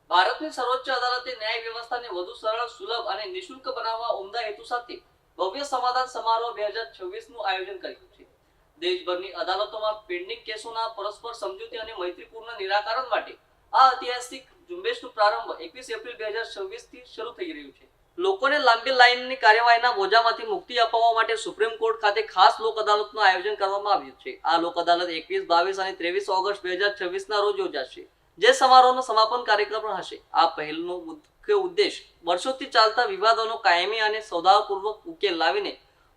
ભારતની સર્વોચ્ચ અદાલતે ન્યાય વ્યવસ્થાને વધુ સરળ, સુલભ અને નિઃશુલ્ક બનાવવા ઉમદા હેતુ સાથે ભવ્ય સમાધાન સમારોહ 2026 નું આયોજન કર્યું છે. દેશભરની અદાલતોમાં પેન્ડિંગ કેસોના પરસ્પર સમજૂતી અને મૈત્રીપૂર્ણ નિરાકરણ માટે આ ઐતિહાસિક ઝુંબેશનો પ્રારંભ 21 એપ્રિલ 2026 થી શરૂ થઈ રહ્યું છે. લોકોને લાંબી લાઇનની કાર્યવાહીના બોજામાંથી મુક્તિ અપાવવા માટે સુપ્રીમ કોર્ટ ખાતે ખાસ લોક અદાલતનું આયોજન કરવામાં આવ્યું છે. આ લોક અદાલત 21, 22 અને 23 ઓગસ્ટ 2026 ના રોજ યોજાશે, જે સમારોહનો સમાપન કાર્યક્રમ હશે. આ પહેલનો મુખ્ય ઉદ્દેશ વર્ષોથી ચાલતા વિવાદોનો કાયમી અને સૌહાર્દપૂર્વક ઉકેલ લાવીને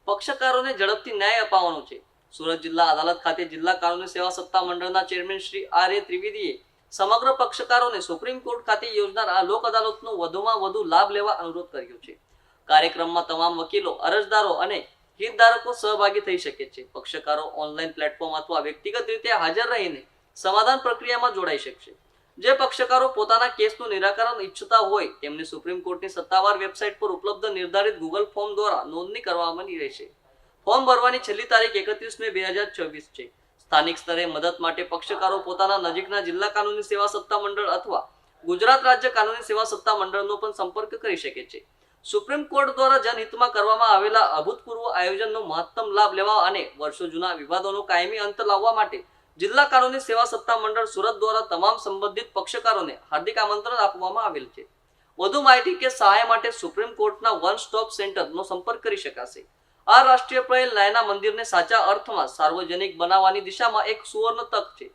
પક્ષકારોને ઝડપથી ન્યાય અપાવવાનો છે. સુરત જિલ્લા અદાલત ખાતે જિલ્લા કાનૂની સેવા સત્તા મંડળના ચેરમેન શ્રી આર.એ. ત્રિવેદીએ સમગ્ર પક્ષકારોને સુપ્રીમ કોર્ટ ખાતે યોજનાર આ લોક અદાલતનો વધુમાં વધુ લાભ લેવા અનુરોધ કર્યો છે. કાર્યક્રમમાં તમામ વકીલો, અરજદારો અને હિતધારકો સહભાગી થઈ શકે છે. પક્ષકારો ઓનલાઈન પ્લેટફોર્મ અથવા વ્યક્તિગત રીતે હાજર રહીને સમાધાન પ્રક્રિયામાં જોડાઈ શકશે. જે પક્ષકારો પોતાના કેસનું નિરાકરણ ઈચ્છતા હોય તેમને સુપ્રીમ કોર્ટની સત્તાવાર વેબસાઇટ પર ઉપલબ્ધ નિર્ધારિત ગૂગલ ફોર્મ દ્વારા નોંધણી કરવાની રહેશે. ફોર્મ ભરવાની છેલ્લી તારીખ 31 મે 2026 છે. સ્થાનિક સ્તરે મદદ માટે પક્ષકારો પોતાના નજીકના જિલ્લા કાનૂની સેવા સત્તા મંડળ અથવા ગુજરાત રાજ્ય કાનૂની સેવા સત્તા મંડળનો પણ સંપર્ક કરી શકે છે. સુપ્રીમ કોર્ટ દ્વારા જનહિતમાં કરવામાં આવેલા અભૂતપૂર્વ આયોજનનો મહત્તમ લાભ લેવા અને વર્ષો જૂના વિવાદોનો કાયમી અંત લાવવા માટે જિલ્લા કાનૂની સેવા સત્તા મંડળ સુરત દ્વારા તમામ સંબંધિત પક્ષકારોને હાર્દિક આમંત્રણ આપવામાં આવેલ છે. વધુ માહિતી કે સહાય માટે સુપ્રીમ કોર્ટના વન સ્ટોપ સેન્ટરનો સંપર્ક કરી શકાશે. આ રાષ્ટ્રીય પહેલ ન્યાયના મંદિરને સાચા અર્થમાં સાર્વજનિક બનાવવાની દિશામાં એક સુવર્ણ તક છે.